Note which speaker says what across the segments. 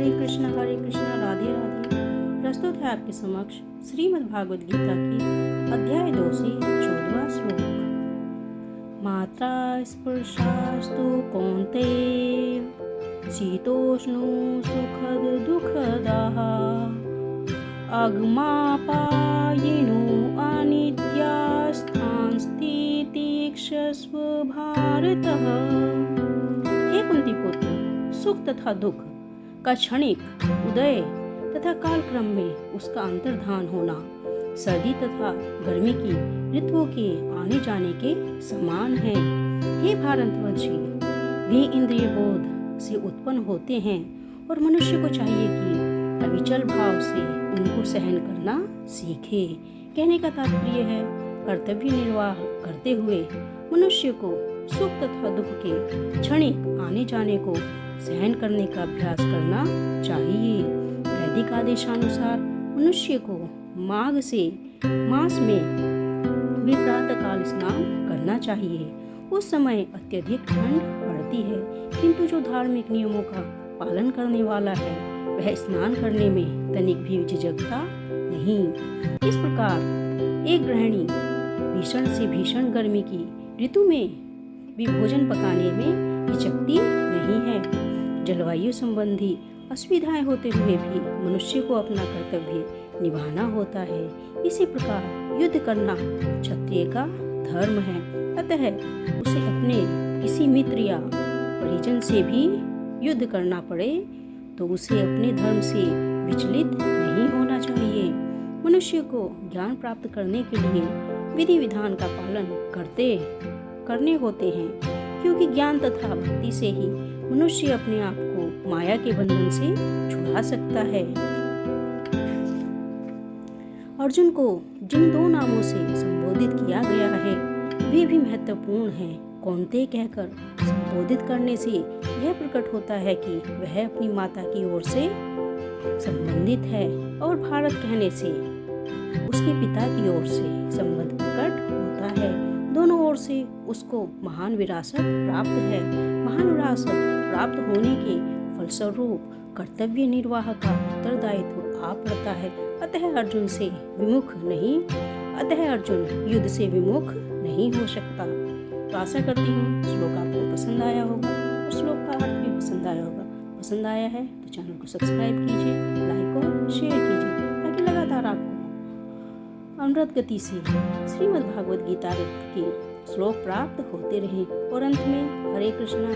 Speaker 1: कृष्णा राधे राधे। प्रस्तुत है आपके समक्ष श्रीमद् भागवत गीता की अध्याय 2 से 14वां श्लोक। मात्रा स्पर्शास्तु कौन्तेय शीतोष्णो सुखद दुःखदाः आगमापायिनो अनित्यास्थांस्तितिक्षस्व भारतः। हे कुंती पुत्र, सुख तथा दुख का क्षणिक उदय तथा कालक्रम में उसका अंतर्धान होना सर्दी तथा गर्मी की ऋतुओं के आने जाने के समान है। हे भारतवंशी, वे इंद्रिय बोध से उत्पन्न होते हैं और मनुष्य को चाहिए कि अविचल भाव से उनको सहन करना सीखे। कहने का तात्पर्य है, कर्तव्य निर्वाह करते हुए मनुष्य को सुख तथा दुख के क्षणिक आने जाने को सहन करने का अभ्यास करना चाहिए। वैदिक आदेशानुसार मनुष्य को माघ से मास में भी प्रातःकाल स्नान करना चाहिए। उस समय अत्यधिक ठंड पड़ती है, किंतु जो धार्मिक नियमों का पालन करने वाला है वह स्नान करने में तनिक भी झिझकता नहीं। इस प्रकार एक गृहिणी भीषण से भीषण गर्मी की ऋतु में भी भोजन पकाने में हिचकती नहीं है। जलवायु संबंधी असुविधाएं होते हुए भी मनुष्य को अपना कर्तव्य निभाना होता है। इसी प्रकार युद्ध करना क्षत्रिय का धर्म है, अतः उसे अपने किसी मित्र या परिजन से भी युद्ध करना पड़े तो उसे अपने धर्म से विचलित नहीं होना चाहिए। मनुष्य को ज्ञान प्राप्त करने के लिए विधि विधान का पालन करने होते हैं, क्योंकि ज्ञान तथा भक्ति से ही मनुष्य अपने आप को माया के बंधन से छुड़ा सकता है। अर्जुन को जिन 2 नामों से संबोधित किया गया है वे भी महत्वपूर्ण हैं। कौन्तेय कहकर संबोधित करने से यह प्रकट होता है कि वह अपनी माता की ओर से संबंधित है, और भारत कहने से उसके पिता की ओर से संबंध प्रकट होता है। दोनों ओर से उसको महान विरासत प्राप्त है। महान विरासत प्राप्त होने के फलस्वरूप कर्तव्य निर्वाह का उत्तरदायित्व आ पड़ता है। अतः अर्जुन युद्ध से विमुख नहीं हो सकता। तो आशा करती हूँ श्लोक आपको पसंद आया होगा और श्लोक का अर्थ भी पसंद आया होगा। पसंद आया है तो चैनल को सब्सक्राइब कीजिए, लाइक और शेयर कीजिए, ताकि लगातार आपको अमृत गति से श्रीमद् भागवत गीता के श्लोक प्राप्त होते रहें। और अंत में हरे कृष्णा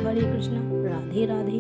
Speaker 1: राधे राधे।